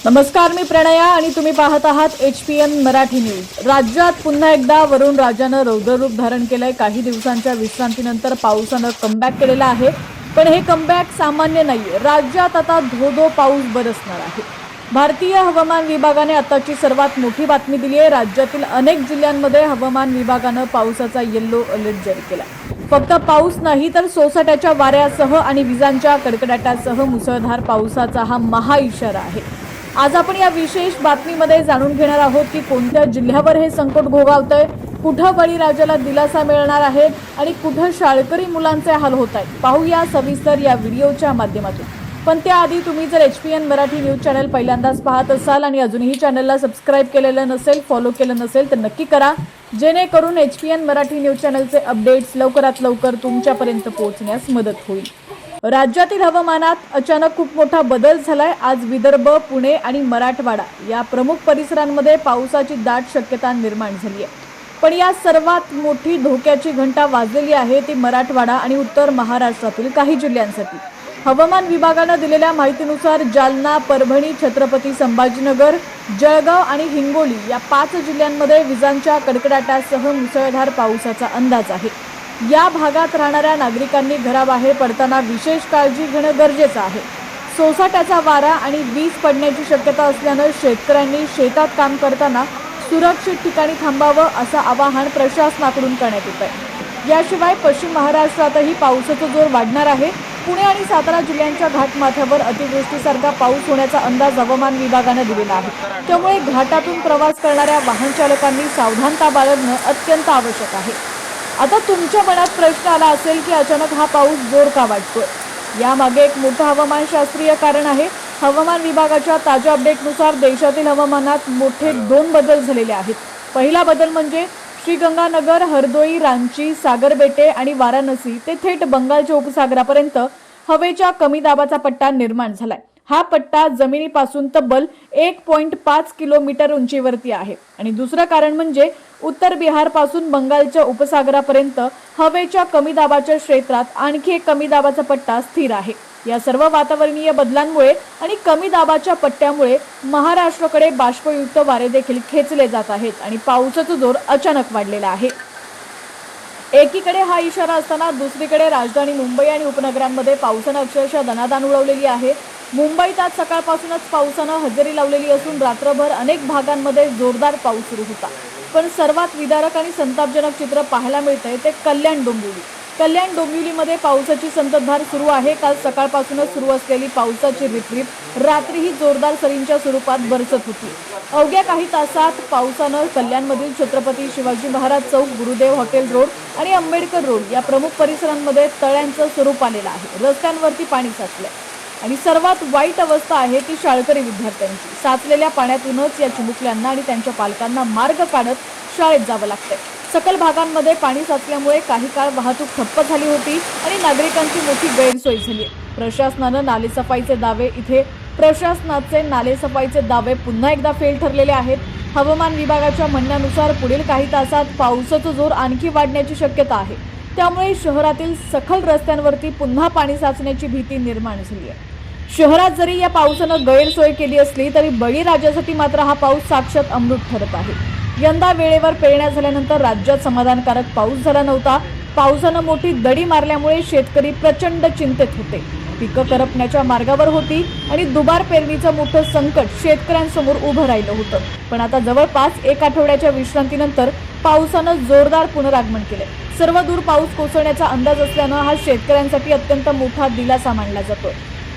नमस्कार, मी प्रणया आणि तुम्ही पाहत आहात HPN मराठी न्यूज। राज्यात पुन्हा एकदा वरुण राजानं रौद्ररूप धारण केलंय। काही दिवसांच्या विश्रांतीनंतर पावसानं कमबॅक केलेला आहे, पण हे कमबॅक सामान्य नाहीये। राज्यात आता धो-धो पाऊस बरसणार आहे। भारतीय हवामान विभागाने आताची सर्वात मोठी बातमी दिली आहे। राज्यातील अनेक जिल्ह्यांमध्ये हवामान विभागानं पावसाचा येलो अलर्ट जारी केला। फक्त पाऊस नाही तर सोसाट्याच्या वाऱ्यासह आणि विजांच्या कडकडाटासह मुसळधार पावसाचा हा महा इशारा आहे। आज आपण या विशेष बातमीमध्ये जाणून घेणार आहोत की कोणत्या जिल्ह्यावर हे संकट घोघावतंय, कुठं बळीराजाला दिलासा मिळणार आहे आणि कुठं शाळकरी मुलांचे हाल होत आहेत। पाहूया सविस्तर या व्हिडिओच्या माध्यमातून। पण त्याआधी तुम्ही जर HPN मराठी न्यूज चॅनल पहिल्यांदाच पाहत असाल आणि अजूनही चॅनलला सबस्क्राइब केलेलं नसेल, फॉलो केलं नसेल तर नक्की करा, जेणेकरून HPN मराठी न्यूज चॅनलचे अपडेट्स लवकरात लवकर तुमच्यापर्यंत पोहोचण्यास मदत होईल। राज्यातील हवामानात अचानक खूप मोठा बदल झालाय। आज विदर्भ, पुणे आणि मराठवाडा या प्रमुख परिसरांमध्ये पावसाची दाट शक्यता निर्माण झाली आहे। पण या सर्वात मोठी धोक्याची घंटा वाजलेली आहे ती मराठवाडा आणि उत्तर महाराष्ट्रातील काही जिल्ह्यांसाठी। हवामान विभागाने दिलेल्या माहितीनुसार जालना, परभणी, छत्रपती संभाजीनगर, जळगाव आणि हिंगोली या 5 जिल्ह्यांमध्ये विजांच्या कडकडाटासह मुसळधार पावसाचा अंदाज आहे। या भागात राहणाऱ्या नागरिकांनी घराबाहेर पडताना विशेष काळजी घेणं गरजेचं आहे। सोसाट्याचा वारा आणि वीज पडण्याची शक्यता असल्याने शेतकऱ्यांनी शेतात काम करताना सुरक्षित ठिकाणी थांबावं असं आवाहन प्रशासनाकडून करण्यात येत आहे। याशिवाय पश्चिम महाराष्ट्रातही पावसाचा जोर वाढणार आहे। पुणे आणि सातारा जिल्ह्यांच्या घाटमाथ्यावर अतिवृष्टीसारखा पाऊस होण्याचा अंदाज हवामान विभागाने दिलेला आहे। त्यामुळे घाटातून प्रवास करणाऱ्या वाहन चालकांनी सावधानता बाळगणं अत्यंत आवश्यक आहे। आता तुमच्या मनात प्रश्न आला असेल की अचानक हा पाऊस जोर का वाढतोय? यामागे एक मोठं हवामानशास्त्रीय कारण आहे। हवामान विभागाच्या ताज्या अपडेटनुसार देशातील हवामानात मोठे 2 बदल झालेले आहेत। पहिला बदल म्हणजे श्रीगंगानगर, हरदोई, रांची, सागरबेटे आणि वाराणसी ते थेट बंगालच्या उपसागरापर्यंत हवेच्या कमी दाबाचा पट्टा निर्माण झालाय। हा पट्टा जमिनीपासून तब्बल 1.5 किलोमीटर उंचीवरती आहे। आणि दुसरं कारण म्हणजे उत्तर बिहार पासून बंगालच्या उपसागरापर्यंत हवेच्या कमी दाबाच्या क्षेत्रात आणखी एक कमी दाबाचा पट्टा स्थिर आहे। या सर्व वातावरणीय बदलांमुळे आणि कमी दाबाच्या पट्ट्यामुळे महाराष्ट्राकडे बाष्पयुक्त वारे देखील खेचले जात आहेत आणि पावसाचा जोर अचानक वाढलेला आहे। एकीकडे हा इशारा असताना दुसरीकडे राजधानी मुंबई आणि उपनगरांमध्ये पावसाने अक्षरशः दणादण उडवलेली आहे। मुंबईत आज सकाळपासूनच पावसाने हजेरी लावलेली असून रात्रभर अनेक भागांमध्ये जोरदार पाऊस सुरू होता। पण सर्वात विदारक आणि संतापजनक चित्र पाहायला मिळतंय ते कल्याण डोंबिवलीमध्ये पावसाची संततधार सुरू आहे। काल सकाळपासूनच सुरू असलेली पावसाची रिपरिप रात्रीही जोरदार सरींच्या स्वरूपात बरसत होती। अवघ्या काही तासात पावसानं कल्याणमधील छत्रपती शिवाजी महाराज चौक, गुरुदेव हॉटेल रोड आणि आंबेडकर रोड या प्रमुख परिसरांमध्ये तळ्यांचं स्वरूप आलेलं आहे। रस्त्यांवरती पाणी साचलंय आणि सर्वात वाईट अवस्था आहे ती शाळकरी विद्यार्थ्यांची। साचलेल्या पाण्यातूनच या चिमुकल्यांना आणि त्यांच्या पालकांना मार्ग काढत शाळेत जावं लागतंय। सकल भागांमध्ये पाणी साचल्यामुळे काही काळ वाहतूक ठप्प झाली होती आणि नागरिकांची मोठी गैरसोय झाली। प्रशासनाचे नालेसफाईचे दावे पुन्हा एकदा फेल ठरलेले आहेत। हवामान विभागाच्या म्हणण्यानुसार पुढील काही तासात पावसाचा जोर आणखी वाढण्याची शक्यता आहे। त्यामुळे शहरातील सखल रस्त्यांवरती पुन्हा पाणी साचण्याची भीती निर्माण झाली आहे। शहरात जरी या पावसानं गैरसोय केली असली तरी बळीराजासाठी मात्र हा पाऊस साक्षात अमृत ठरत आहे। यंदा वेळेवर पेरण्या झाल्यानंतर राज्यात समाधानकारक पाऊस झाला नव्हता। पावसानं मोठी दडी मारल्यामुळे शेतकरी प्रचंड चिंतेत होते। पिकं करपण्याच्या मार्गावर होती आणि दुबार पेरणीचं मोठं संकट शेतकऱ्यांसमोर उभं राहिलं होतं। पण आता जवळपास 1 आठवड्याच्या विश्रांतीनंतर पावसानं जोरदार पुनरागमन केले। सर्व दूर पाऊस कोसळण्याचा अंदाज असल्यानं हा शेतकऱ्यांसाठी अत्यंत मोठा दिलासा मानला जातो।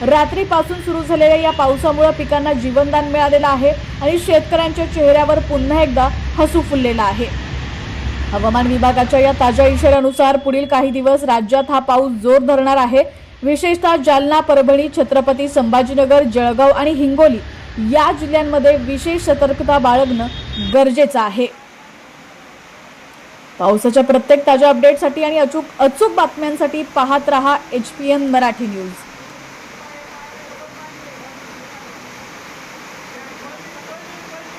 रात्रीपासून सुरू झालेल्या या पावसामुळे पिकांना जीवनदान मिळालेलं आहे आणि शेतकऱ्यांच्या चेहऱ्यावर पुन्हा एकदा हसू फुललेलं आहे। हवामान विभागाच्या या ताज्या इशाऱ्यानुसार पुढील काही दिवस राज्यात हा पाऊस जोर धरणार आहे। विशेषतः जालना, परभणी, छत्रपती संभाजीनगर, जळगाव आणि हिंगोली या जिल्ह्यांमध्ये विशेष सतर्कता बाळगणं गरजेचं आहे। पावसाच्या प्रत्येक ताज्या अपडेटसाठी आणि अचूक बातम्यांसाठी पाहत रहा HPN मराठी न्यूज।